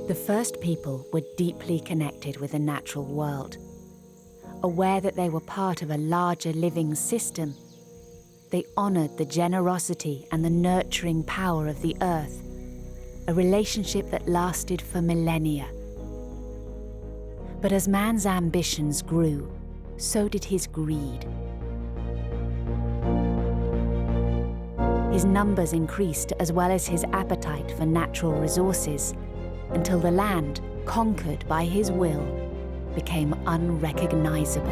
The first people were deeply connected with the natural world. Aware that they were part of a larger living system, they honored the generosity and the nurturing power of the earth, a relationship that lasted for millennia. But as man's ambitions grew, so did his greed. His numbers increased as well as his appetite for natural resources, until the land, conquered by his will, became unrecognizable.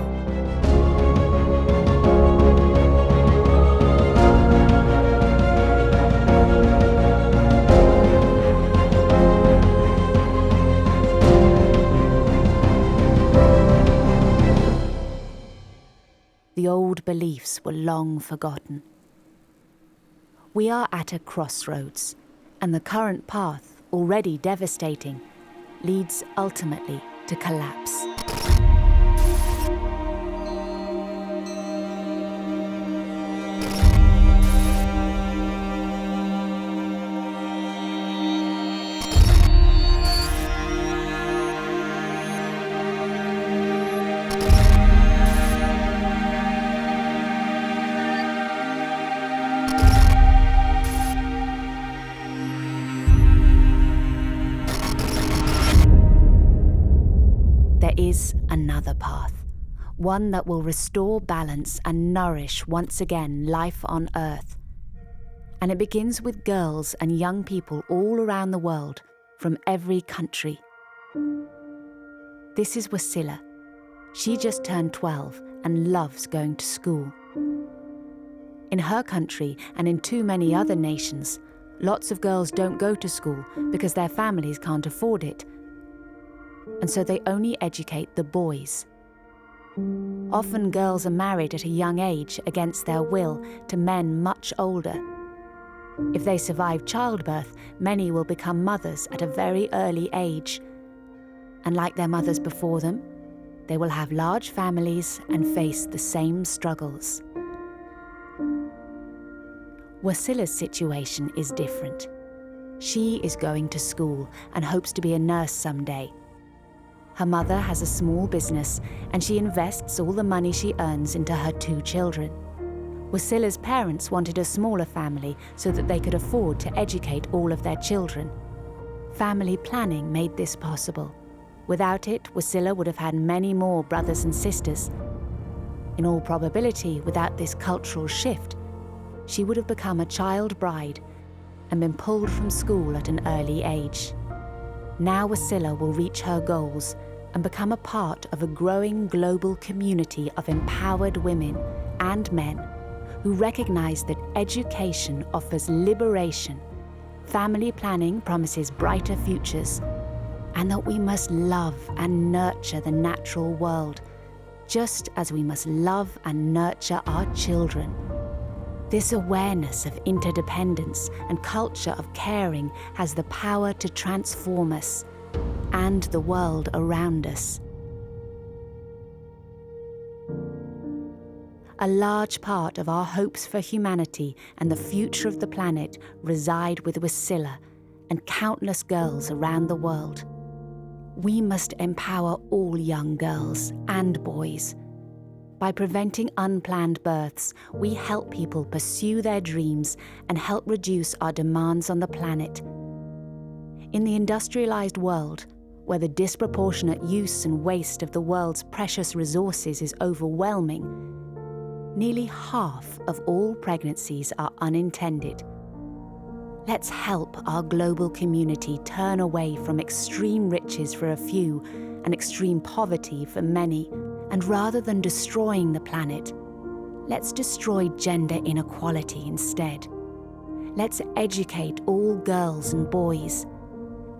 The old beliefs were long forgotten. We are at a crossroads, and the current path, already devastating, leads ultimately to collapse. There is another path, one that will restore balance and nourish once again life on Earth. And it begins with girls and young people all around the world, from every country. This is Wasila. She just turned 12 and loves going to school. In her country and in too many other nations, lots of girls don't go to school because their families can't afford it. And so they only educate the boys. Often girls are married at a young age against their will to men much older. If they survive childbirth, many will become mothers at a very early age. And like their mothers before them, they will have large families and face the same struggles. Wasila's situation is different. She is going to school and hopes to be a nurse someday. Her mother has a small business, and she invests all the money she earns into her 2 children. Wasila's parents wanted a smaller family so that they could afford to educate all of their children. Family planning made this possible. Without it, Wasila would have had many more brothers and sisters. In all probability, without this cultural shift, she would have become a child bride and been pulled from school at an early age. Now Wasila will reach her goals and become a part of a growing global community of empowered women and men who recognize that education offers liberation, family planning promises brighter futures, and that we must love and nurture the natural world, just as we must love and nurture our children. This awareness of interdependence and culture of caring has the power to transform us and the world around us. A large part of our hopes for humanity and the future of the planet reside with Wasila and countless girls around the world. We must empower all young girls and boys. By preventing unplanned births, we help people pursue their dreams and help reduce our demands on the planet. In the industrialized world, where the disproportionate use and waste of the world's precious resources is overwhelming, nearly half of all pregnancies are unintended. Let's help our global community turn away from extreme riches for a few and extreme poverty for many. And rather than destroying the planet, let's destroy gender inequality instead. Let's educate all girls and boys.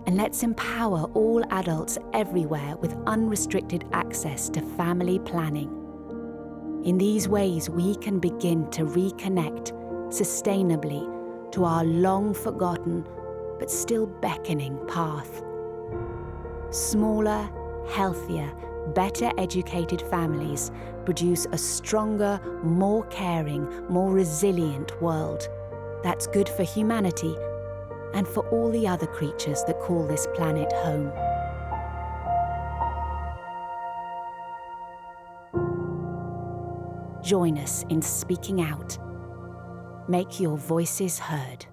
And let's empower all adults everywhere with unrestricted access to family planning. In these ways, we can begin to reconnect sustainably to our long-forgotten but still beckoning path. Smaller, healthier, better educated families produce a stronger, more caring, more resilient world. That's good for humanity and for all the other creatures that call this planet home. Join us in speaking out. Make your voices heard.